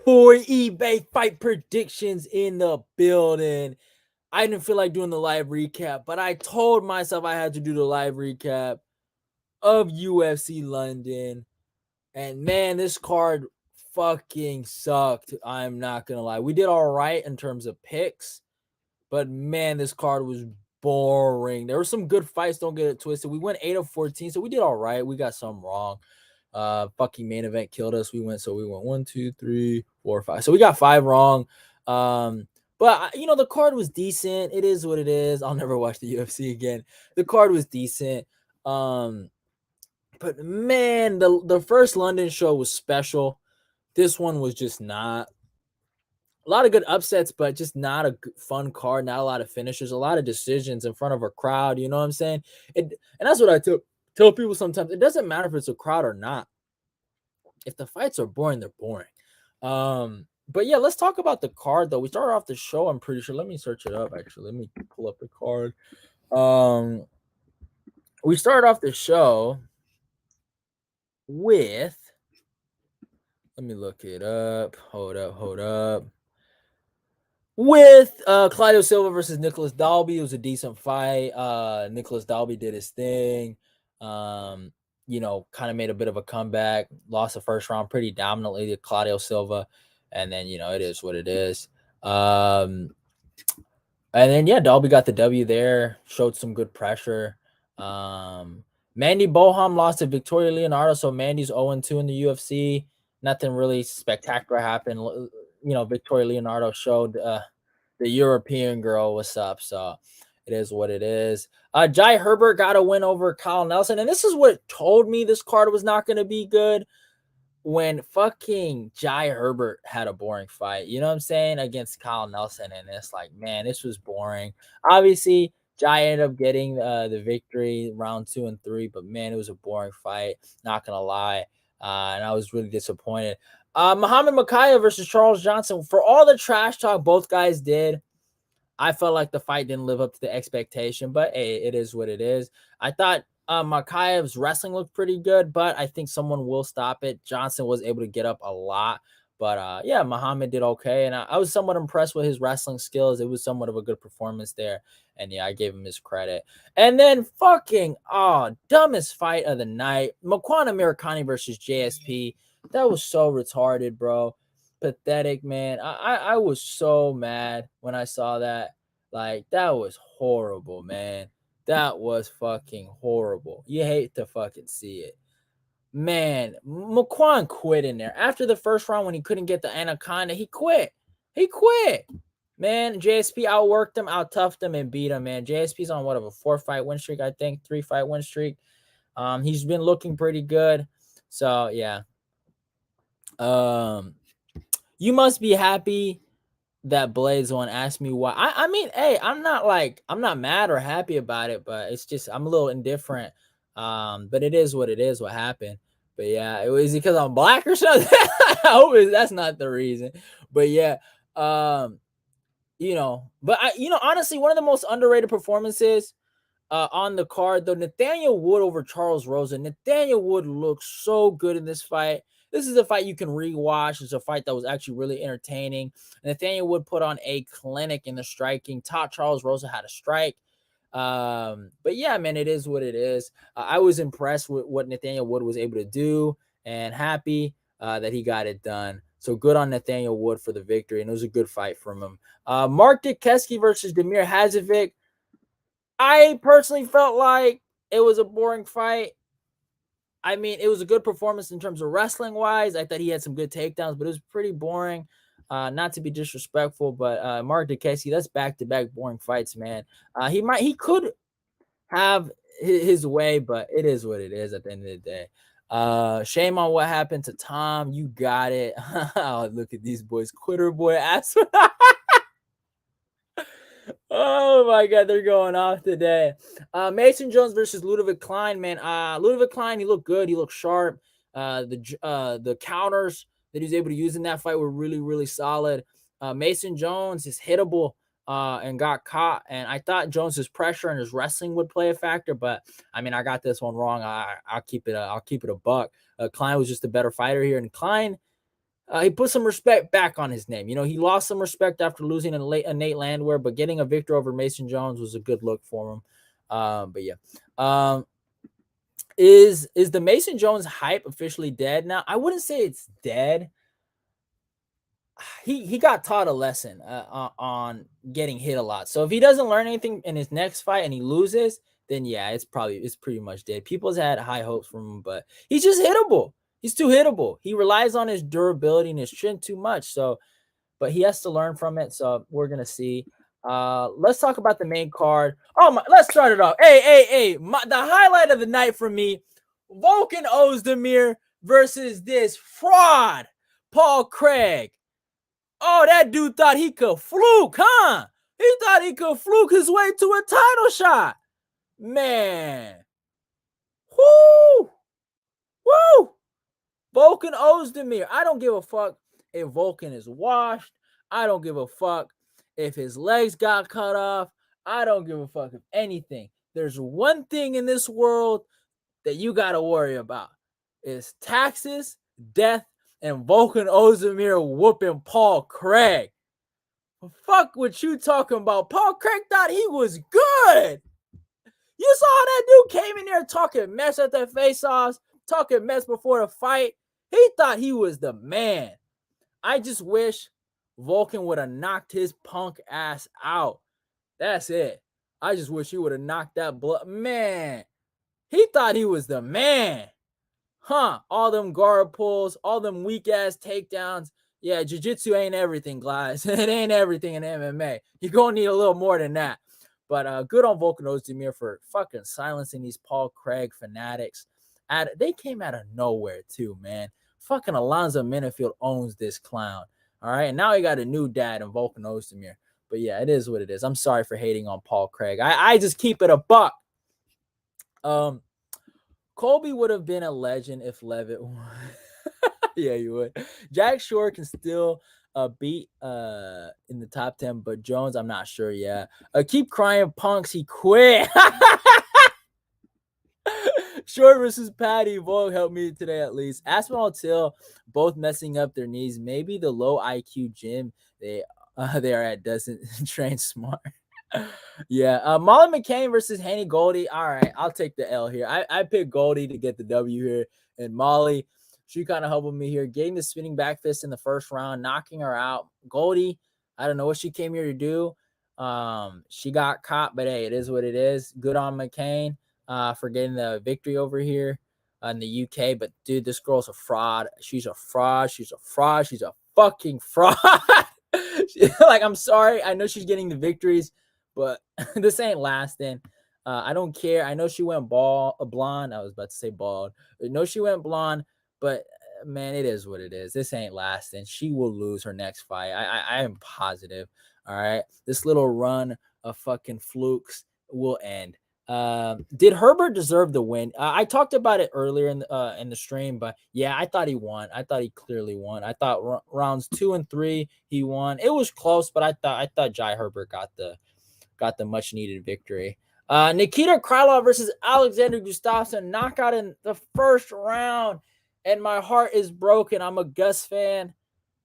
For eBay fight predictions in the building. I didn't feel like doing the live recap, but I told myself I had to do the live recap of UFC London. And man, this card fucking sucked. I'm not gonna lie. We did all right in terms of picks, but man, this card was boring. There were some good fights, don't get it twisted. We went 8 of 14, so we did all right. We got some wrong. Fucking main event killed us. We went 1, 2, 3, 4, 5. So we got 5 wrong. But the card was decent. It is what it is. I'll never watch the UFC again. The card was decent. But man, the first London show was special. This one was just not. A lot of good upsets, but just not a fun card. Not a lot of finishes. A lot of decisions in front of a crowd. You know what I'm saying? And that's what I tell people sometimes. It doesn't matter if it's a crowd or not. If the fights are boring, they're boring. But yeah, let's talk about the card though. We started off the show, I'm pretty sure. Let me search it up actually. Let me pull up the card. We started off the show with, let me look it up. Hold up. With Clyde Silva versus Nicholas Dalby. It was a decent fight. Nicholas Dalby did his thing. Kind of made a bit of a comeback, lost the first round pretty dominantly to Claudio Silva. And then, it is what it is. And then, yeah, Dalby got the W there, showed some good pressure. Mandy Boham lost to Victoria Leonardo, so Mandy's 0-2 in the UFC. Nothing really spectacular happened. Victoria Leonardo showed the European girl what's up, so it is what it is. Jai Herbert got a win over Kyle Nelson, and this is what told me this card was not going to be good. When fucking Jai Herbert had a boring fight, you know what I'm saying, against Kyle Nelson, and it's like, man, this was boring. Obviously, Jai ended up getting the victory round 2 and 3, but man, it was a boring fight. Not gonna lie, and I was really disappointed. Muhammad Mccain versus Charles Johnson. For all the trash talk both guys did, I felt like the fight didn't live up to the expectation, but hey, it is what it is. I thought Makayev's wrestling looked pretty good, but I think someone will stop it. Johnson was able to get up a lot, but yeah, Muhammad did okay, and I was somewhat impressed with his wrestling skills. It was somewhat of a good performance there, and yeah, I gave him his credit. And then dumbest fight of the night, Mccain Americani versus JSP. That was so retarded, bro. Pathetic, man. I was so mad when I saw that. Like, that was horrible, man. That was fucking horrible. You hate to fucking see it. Man, Mccain quit in there. After the first round when he couldn't get the Anaconda, he quit. He quit. Man, JSP outworked him, out-toughed him, and beat him, man. JSP's on what, of a 4-fight win streak, I think. 3-fight win streak. He's been looking pretty good. So, yeah. You must be happy that Blaze one asked me why. I mean, hey, I'm not mad or happy about it, but it's just I'm a little indifferent. But it is what it is, what happened. But yeah, it was because I'm black or something. I hope that's not the reason. But yeah, but honestly, one of the most underrated performances on the card, though, Nathaniel Wood over Charles Rosa. Nathaniel Wood looks so good in this fight. This is a fight you can rewatch. It's a fight that was actually really entertaining. Nathaniel Wood put on a clinic in the striking. Taught Charles Rosa how to strike. But yeah, man, it is what it is. I was impressed with what Nathaniel Wood was able to do and happy that he got it done. So good on Nathaniel Wood for the victory, and it was a good fight from him. Mark Dikesky versus Damir Hazuvik. I personally felt like it was a boring fight. I mean, it was a good performance in terms of wrestling wise. I thought he had some good takedowns, but it was pretty boring. Not to be disrespectful, but Mark Dikesky, that's back-to-back boring fights, man. He could have his way, but it is what it is at the end of the day. Shame on what happened to Tom. You got it. Oh, look at these boys. Quitter boy ass. Oh my god, they're going off today. Mason Jones versus Ludovic Klein, man. Ludovic Klein, he looked good, he looked sharp. The counters that he was able to use in that fight were really, really solid. Mason Jones is hittable and got caught. And I thought Jones's pressure and his wrestling would play a factor, but I mean, I got this one wrong. I'll keep it a buck. Klein was just a better fighter here, and Klein. he put some respect back on his name. You know, he lost some respect after losing a Nate Landwehr, but getting a victory over Mason Jones was a good look for him. But yeah. Is the Mason Jones hype officially dead now? I wouldn't say it's dead. He got taught a lesson on getting hit a lot. So if he doesn't learn anything in his next fight and he loses, then yeah, it's pretty much dead. People's had high hopes from him, but he's just hittable. He's too hittable. He relies on his durability and his strength too much. So, but he has to learn from it. So we're gonna see. Let's talk about the main card. Oh my, let's start it off. Hey, the highlight of the night for me: Volkan Ozdemir versus this fraud, Paul Craig. Oh, that dude thought he could fluke, huh? He thought he could fluke his way to a title shot. Man. Whoo! Woo! Volkan Ozdemir. I don't give a fuck if Volkan is washed. I don't give a fuck if his legs got cut off. I don't give a fuck if anything. There's one thing in this world that you got to worry about. It's taxes, death, and Volkan Ozdemir whooping Paul Craig. Fuck what you talking about. Paul Craig thought he was good. You saw that dude came in there talking mess at the face-offs, talking mess before the fight. He thought he was the man. I just wish Volkan would have knocked his punk ass out. That's it. I just wish he would have knocked that blood. Man, he thought he was the man. Huh, all them guard pulls, all them weak-ass takedowns. Yeah, jiu-jitsu ain't everything, guys. It ain't everything in MMA. You're going to need a little more than that. But good on Volkan Ozdemir for fucking silencing these Paul Craig fanatics. They came out of nowhere, too, man. Fucking Alonzo Minifield owns this clown. All right, and now he got a new dad in Volkan Ozdemir. But yeah, it is what it is. I'm sorry for hating on Paul Craig. I just keep it a buck. Colby would have been a legend if Levitt won. Yeah, you would. Jack Shore can still beat in the top 10, but Jones, I'm not sure yet. Keep crying, punks. He quit. Shore versus Patty. Vogue helped me today at least. Aspinall Till both messing up their knees. Maybe the low IQ gym they are at doesn't train smart. Yeah, Molly Mccain versus Hannie Goldie. All right, I'll take the L here. I picked Goldie to get the W here, and Molly, she kind of helped me here, getting the spinning back fist in the first round, knocking her out. Goldie, I don't know what she came here to do. She got caught, but hey, it is what it is. Good on McCain for getting the victory over here in the UK. But dude, this girl's a fraud. She's a fraud. She's a fraud. She's a fucking fraud. Like, I'm sorry. I know she's getting the victories, but this ain't lasting. I don't care. I know she went blonde. I was about to say bald. I know she went blonde, but man, it is what it is. This ain't lasting. She will lose her next fight. I am positive. All right. This little run of fucking flukes will end. Did Herbert deserve the win? I talked about it earlier in the stream, but yeah, I thought he won. I thought he clearly won. I thought rounds 2 and 3 he won. It was close, but I thought Jai Herbert got the much needed victory. Nikita Krylov versus Alexander Gustafsson, knockout in the first round, and my heart is broken. I'm a Gus fan,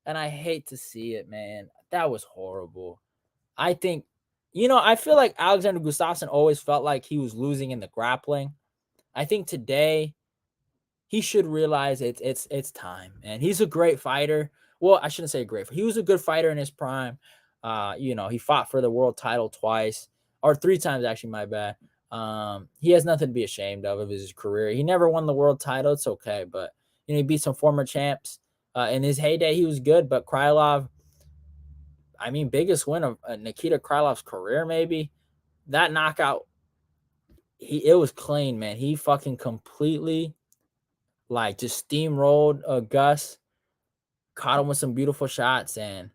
and I hate to see it, man. That was horrible. I think, I feel like Alexander Gustafsson always felt like he was losing in the grappling. I think today he should realize it's time, man. He's a great fighter. Well, I shouldn't say great. He was a good fighter in his prime. He fought for the world title twice, or 3 times actually, my bad. He has nothing to be ashamed of his career. He never won the world title. It's okay, but he beat some former champs. In his heyday, he was good, but Krylov, biggest win of Nikita Krylov's career, maybe. That knockout, it was clean, man. He fucking completely, just steamrolled Gus, caught him with some beautiful shots, and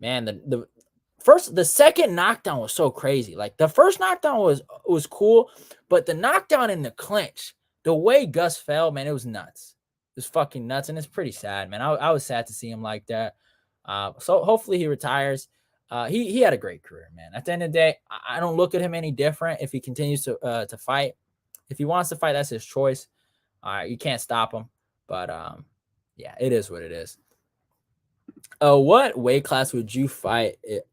man, the second knockdown was so crazy. Like, the first knockdown was cool, but the knockdown in the clinch, the way Gus fell, man, it was nuts. It was fucking nuts, and it's pretty sad, man. I was sad to see him like that. So hopefully he retires. He had a great career, man. At the end of the day, I don't look at him any different if he continues to fight. If he wants to fight, that's his choice. You can't stop him. But yeah, it is what it is. What weight class would you fight at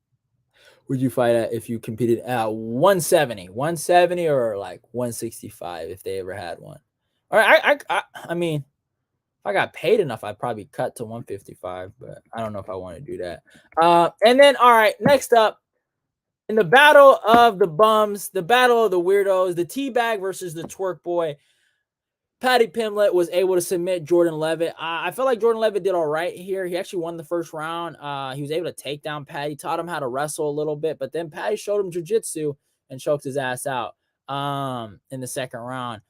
if you competed at 170 or like 165 if they ever had one? All right, I mean, if I got paid enough, I'd probably cut to 155, but I don't know if I want to do that. And then, all right, next up, in the battle of the bums, the battle of the weirdos, the teabag versus the twerk boy, Paddy Pimlett was able to submit Jordan Levitt. I feel like Jordan Levitt did all right here. He actually won the first round. He was able to take down Paddy, taught him how to wrestle a little bit, but then Paddy showed him jiu-jitsu and choked his ass out in the second round.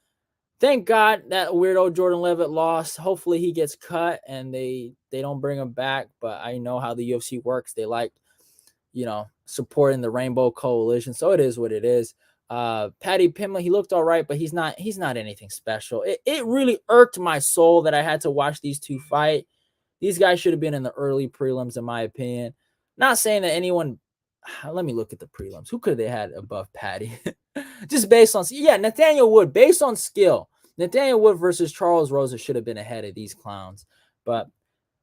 Thank God that weirdo Jordan Levitt lost. Hopefully he gets cut and they don't bring him back, but I know how the UFC works. They like, supporting the Rainbow Coalition, so it is what it is. Paddy Pimlett, he looked all right, but he's not anything special. It really irked my soul that I had to watch these two fight. These guys should have been in the early prelims, in my opinion. Not saying that anyone. Let me look at the prelims. Who could they had above Paddy? Just based on Nathaniel Wood, based on skill. Nathaniel Wood versus Charles Rosa should have been ahead of these clowns, but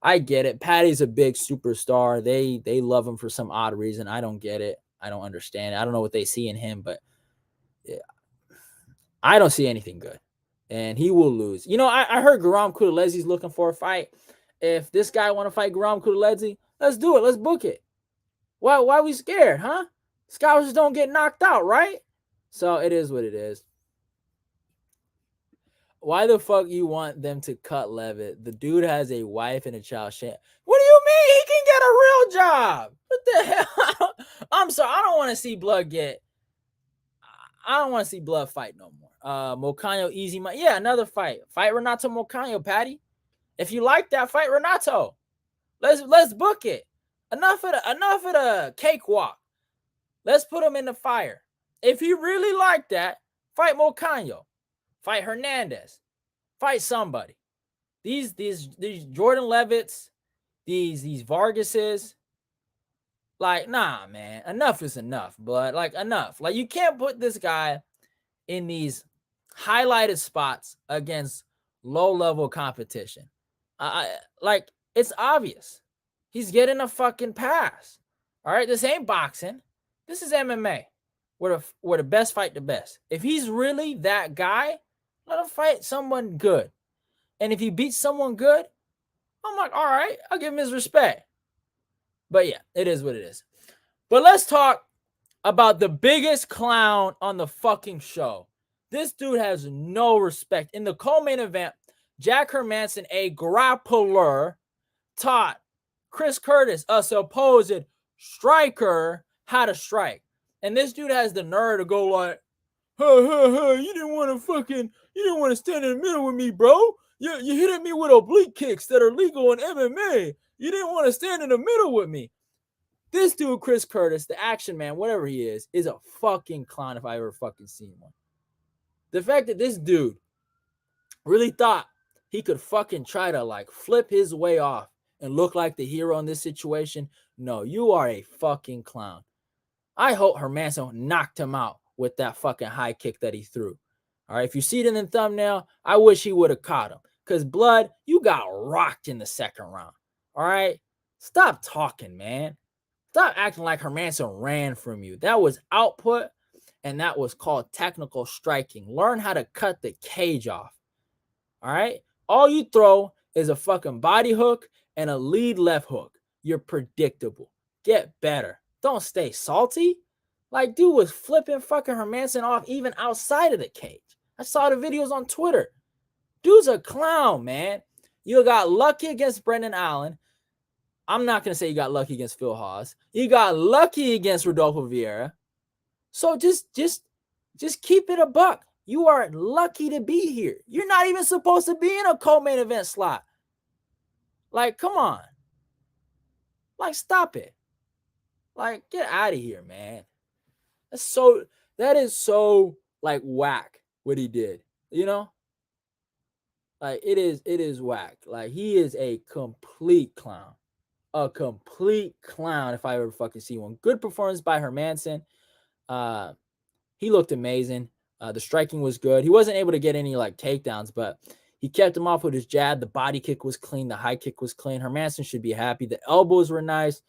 I get it. Paddy's a big superstar. They love him for some odd reason. I don't get it. I don't understand it. I don't know what they see in him, but yeah, I don't see anything good, and he will lose. I heard Guram Kutalezi's looking for a fight. If this guy want to fight Guram Kutalezi, let's do it. Let's book it. Why are we scared, huh? Scholars don't get knocked out, right? So it is what it is. Why the fuck you want them to cut Levitt? The dude has a wife and a child. What do you mean? He can get a real job. What the hell? I'm sorry. I don't want to see Blood fight no more. Mocaño easy. Another fight. Fight Renato Mocaño, Patty. If you like that, fight Renato. Let's book it. Enough of the cakewalk. Let's put him in the fire. If you really like that, fight Mocaño. Fight Hernandez. Fight somebody. These Jordan Levitts, these Vargases, like, nah, man. Enough is enough, but like enough. Like, you can't put this guy in these highlighted spots against low-level competition. Like, it's obvious. He's getting a fucking pass. All right, this ain't boxing. This is MMA. Where the best fight the best. If he's really that guy, let him fight someone good. And if he beats someone good, I'm like, all right, I'll give him his respect. But yeah, it is what it is. But let's talk about the biggest clown on the fucking show. This dude has no respect. In the co-main event, Jack Hermanson, a grappler, taught Chris Curtis, a supposed striker, how to strike. And this dude has the nerve to go like, you didn't want to stand in the middle with me, bro. You hit me with oblique kicks that are legal in MMA. You didn't want to stand in the middle with me. This dude, Chris Curtis, the action man, whatever he is a fucking clown if I ever fucking seen one. The fact that this dude really thought he could fucking try to like flip his way off and look like the hero in this situation, no, you are a fucking clown. I hope Hermanson knocked him out with that fucking high kick that he threw. All right, if you see it in the thumbnail, I wish he would have caught him. Because, Blood, you got rocked in the second round. All right? Stop talking, man. Stop acting like Hermanson ran from you. That was output, and that was called technical striking. Learn how to cut the cage off. All right? All you throw is a fucking body hook and a lead left hook. You're predictable. Get better. Don't stay salty. Like, dude was flipping fucking Hermanson off even outside of the cage. I saw the videos on Twitter. Dude's a clown, man. You got lucky against Brendan Allen. I'm not going to say you got lucky against Phil Haas. You got lucky against Rodolfo Vieira. So just keep it a buck. You are lucky to be here. You're not even supposed to be in a co-main event slot. Like, come on. Like, stop it. Like, get out of here, man. That is so like whack what he did, you know? Like, it is whack. Like, he is a complete clown. A complete clown if I ever fucking see one. Good performance by Hermanson. He looked amazing. The striking was good. He wasn't able to get any like takedowns, but He kept him off with his jab. The body kick was clean. The high kick was clean. Hermanson should be happy. The elbows were nice.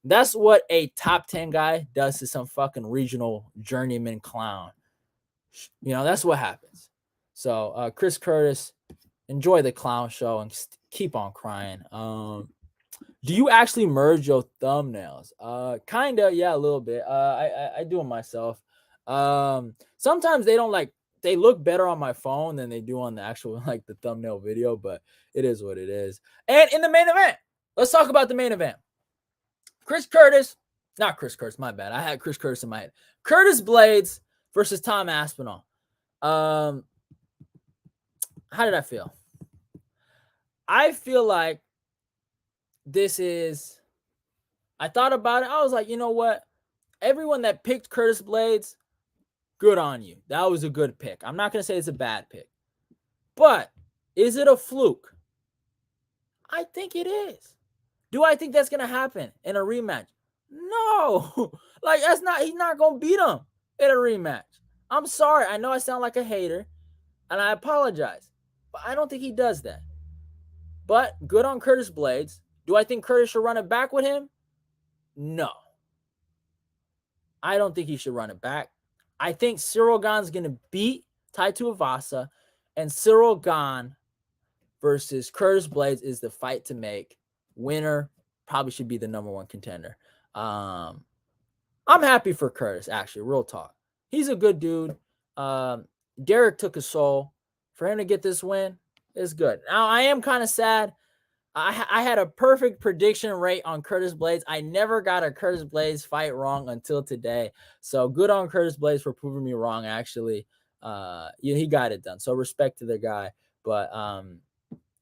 That's what a top 10 guy does to some fucking regional journeyman clown. You know, that's what happens. So, Chris Curtis, enjoy the clown show and keep on crying. Do you actually merge your thumbnails? Kinda, yeah, a little bit. I do them myself. Sometimes they look better on my phone than they do on the actual the thumbnail video, but it is what it is. And in the main event, let's talk about the main event. Not Chris Curtis, my bad. I had Chris Curtis in my head. Curtis Blades versus Tom Aspinall. How did I feel? I feel like I thought about it. I was like, you know what? Everyone that picked Curtis Blades, good on you. That was a good pick. I'm not going to say it's a bad pick. But is it a fluke? I think it is. Do I think that's going to happen in a rematch? No. He's not going to beat him in a rematch. I'm sorry. I know I sound like a hater, and I apologize. But I don't think he does that. But good on Curtis Blades. Do I think Curtis should run it back with him? No. I don't think he should run it back. I think Ciryl Gane's going to beat Tai Tuivasa, and Ciryl Gane versus Curtis Blades is the fight to make. Winner probably should be the number one contender. I'm happy for Curtis, actually, real talk. He's a good dude. Derek took a soul. For him to get this win is good. Now, I am kind of sad. I had a perfect prediction rate on Curtis Blades. I never got a Curtis Blades fight wrong until today. So good on Curtis Blades for proving me wrong, actually. He got it done. So respect to the guy. But,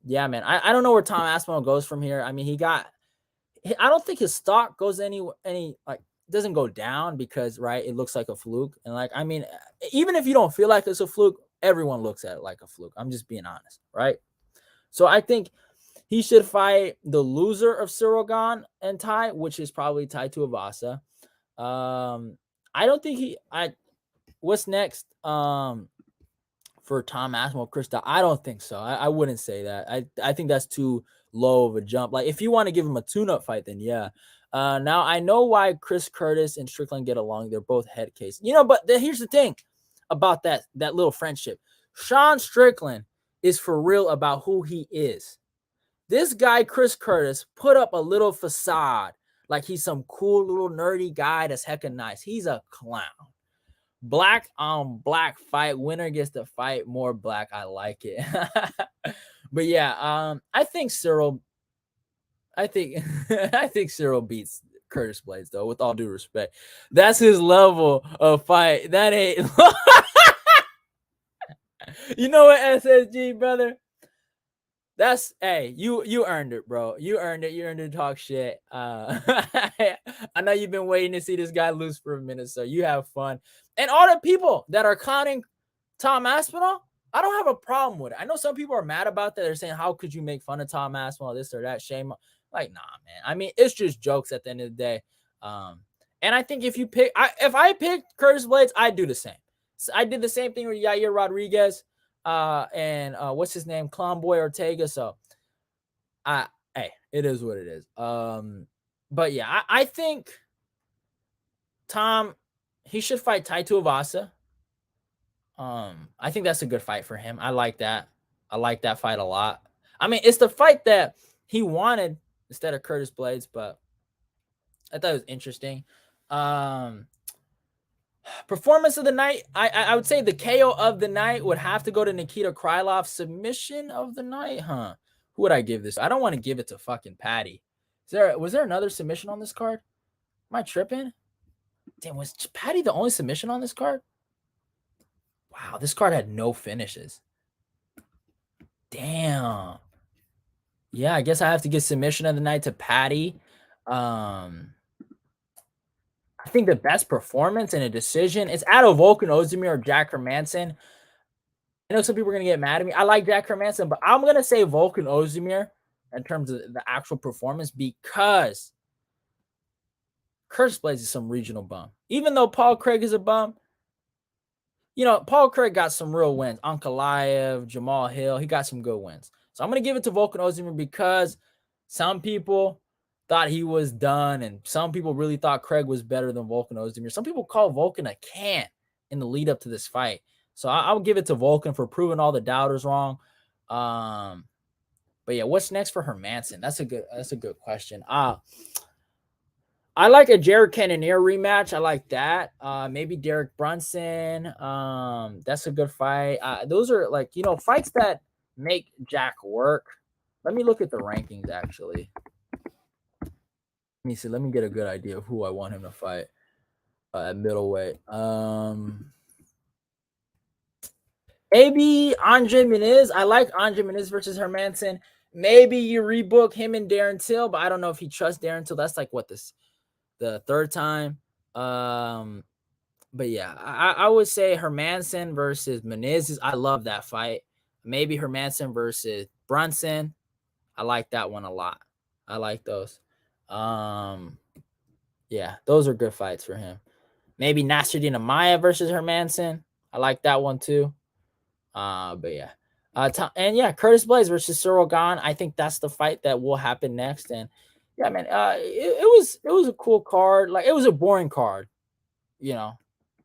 yeah, man, I don't know where Tom Aspinall goes from here. I mean, I don't think his stock goes doesn't go down because, right, it looks like a fluke. And, even if you don't feel like it's a fluke, everyone looks at it like a fluke. I'm just being honest, right? So I think he should fight the loser of Ciryl Gane and Tai, which is probably Tai Tuivasa. I don't think what's next for Tom Aspinall, Krista? I don't think so. I wouldn't say that. I think that's too low of a jump. Like, if you want to give him a tune-up fight, then yeah. Now, I know why Chris Curtis and Strickland get along. They're both head case. But here's the thing about that little friendship. Sean Strickland is for real about who he is. This guy, Chris Curtis, put up a little facade like he's some cool little nerdy guy that's hecka nice. He's a clown. Black on black fight. Winner gets to fight more black. I like it. But yeah, I think Ciryl beats Curtis Blades, though, with all due respect. That's his level of fight. That ain't you know what, SSG, brother? That's you earned it, bro. You earned it. You earned it to talk shit. I know you've been waiting to see this guy lose for a minute, so you have fun. And all the people that are clowning Tom Aspinall, I don't have a problem with it. I know some people are mad about that. They're saying, how could you make fun of Tom Aspinall, this or that? Shame. Like, nah, man. It's just jokes at the end of the day. And I think if I picked Curtis Blades, I'd do the same. So I did the same thing with Yair Rodriguez. And what's his name? Clown Boy Ortega. So it is what it is. But yeah, I think Tom, he should fight Tai Tuivasa. I think that's a good fight for him. I like that. I like that fight a lot. It's the fight that he wanted instead of Curtis Blades, but I thought it was interesting. Performance of the night, I would say the KO of the night would have to go to Nikita Krylov. Submission of the night, huh? Who would I give this? I don't want to give it to fucking Patty. Was there another submission on this card? Am I tripping? Damn, was Patty the only submission on this card? Wow, this card had no finishes. Damn. Yeah, I guess I have to give submission of the night to Patty. I think the best performance in a decision is out of Volkan Ozdemir or Jack Hermanson. I know some people are going to get mad at me. I like Jack Hermanson, but I'm going to say Volkan Ozdemir in terms of the actual performance because Curtis Blades is some regional bum. Even though Paul Craig is a bum, Paul Craig got some real wins. Ankalaev, Jamal Hill, he got some good wins. So I'm going to give it to Volkan Ozdemir because some people thought he was done, and some people really thought Craig was better than Volkan Ozdemir. Some people call Volkan a can't in the lead up to this fight. So I'll give it to Volkan for proving all the doubters wrong. But yeah, what's next for Hermansson? That's a good question. I like a Jared Cannonier rematch. I like that. Maybe Derek Brunson. That's a good fight. Those are fights that make Jack work. Let me look at the rankings actually. Let me see. Let me get a good idea of who I want him to fight at middleweight. Maybe Andre Muniz. I like Andre Muniz versus Hermansson. Maybe you rebook him and Darren Till, but I don't know if he trusts Darren Till. That's like the third time. But yeah, I would say Hermansson versus Muniz. I love that fight. Maybe Hermansson versus Brunson. I like that one a lot. I like those. Yeah, those are good fights for him. Maybe Nasruddin Amaya versus Hermansson. I like that one too. But yeah. Curtis Blaze versus Cyril Gahn. I think that's the fight that will happen next. And yeah, man, it was a cool card. Like, it was a boring card,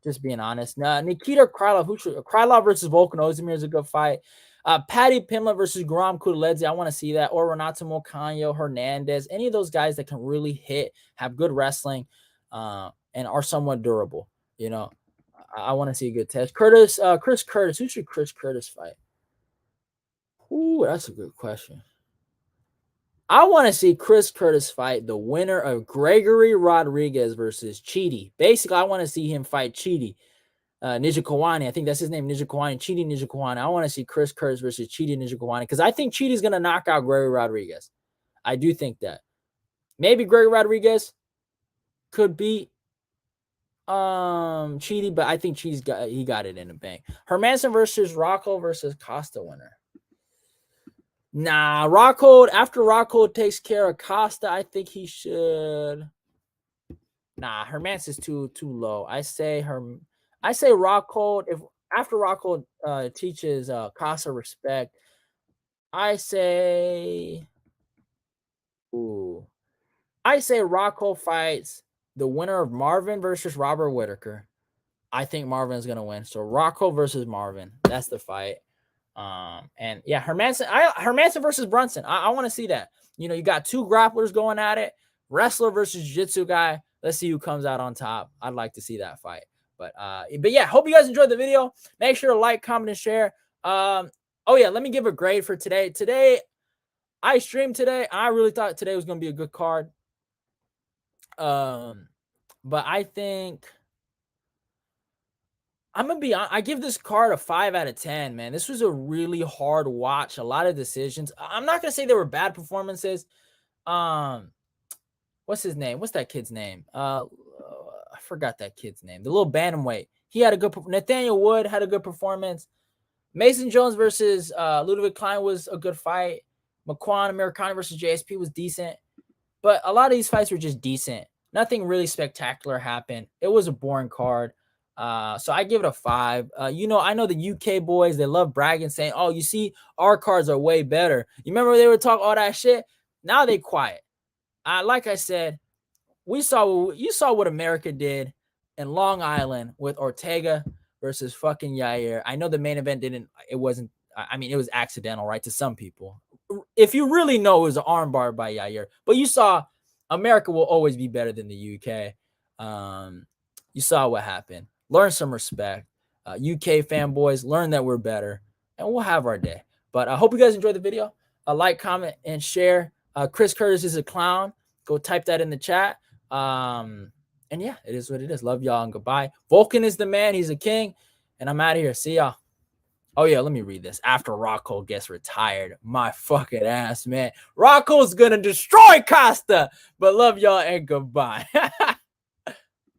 just being honest. Nikita Krylov versus Volkan Ozdemir is a good fight. Paddy Pimlett versus Guram Kudaleze. I want to see that. Or Renato Mocanho, Hernandez, any of those guys that can really hit, have good wrestling, and are somewhat durable. I want to see a good test. Chris Curtis. Who should Chris Curtis fight? Ooh, that's a good question. I want to see Chris Curtis fight the winner of Gregory Rodriguez versus Chidi. Basically, I want to see him fight Chidi. Nijakawane. I think that's his name, Nijakawane. Chidi Nijakawane. I want to see Chris Curtis versus Chidi Nijakawane because I think Chidi's going to knock out Gregory Rodriguez. I do think that. Maybe Gregory Rodriguez could beat Chidi, but I think he got it in the bank. Hermansson versus Rocco versus Costa winner. Nah, after Rockhold takes care of Costa, I think he should. Nah, Hermansson's too low. I say Rockhold, if after Rockhold teaches Costa respect, I say Rockhold fights the winner of Marvin versus Robert Whitaker. I think Marvin's gonna win. So Rockhold versus Marvin. That's the fight. And yeah, Hermansson versus Brunson. I want to see that. You got two grapplers going at it, wrestler versus jiu-jitsu guy. Let's see who comes out on top. I'd like to see that fight. But yeah, hope you guys enjoyed the video. Make sure to like, comment, and share. Oh yeah, let me give a grade for today. Today, I streamed today. I really thought today was gonna be a good card. But I think I'm gonna be honest, I give this card a 5 out of 10, man. This was a really hard watch, a lot of decisions. I'm not gonna say they were bad performances. What's his name? What's that kid's name? I forgot that kid's name. The little bantamweight. He had a good. Nathaniel Wood had a good performance. Mason Jones versus Ludovic Klein was a good fight. Mccain Americani versus JSP was decent, but a lot of these fights were just decent. Nothing really spectacular happened. It was a boring card. So I give it a 5. I know the UK boys, they love bragging, saying, "Oh, you see, our cards are way better." You remember they would talk all that shit? Now they quiet. Like I said, you saw what America did in Long Island with Ortega versus fucking Yair. I know the main event it was accidental, right? To some people. If you really know, it was an armbar by Yair. But you saw America will always be better than the UK. You saw what happened. Learn some respect. UK fanboys, learn that we're better. And we'll have our day. But I hope you guys enjoyed the video. Like, comment, and share. Chris Curtis is a clown. Go type that in the chat. And yeah, it is what it is. Love y'all and goodbye. Volkan is the man. He's a king. And I'm out of here. See y'all. Oh, yeah, let me read this. After Rocco gets retired, my fucking ass, man. Rocco's going to destroy Costa. But love y'all and goodbye.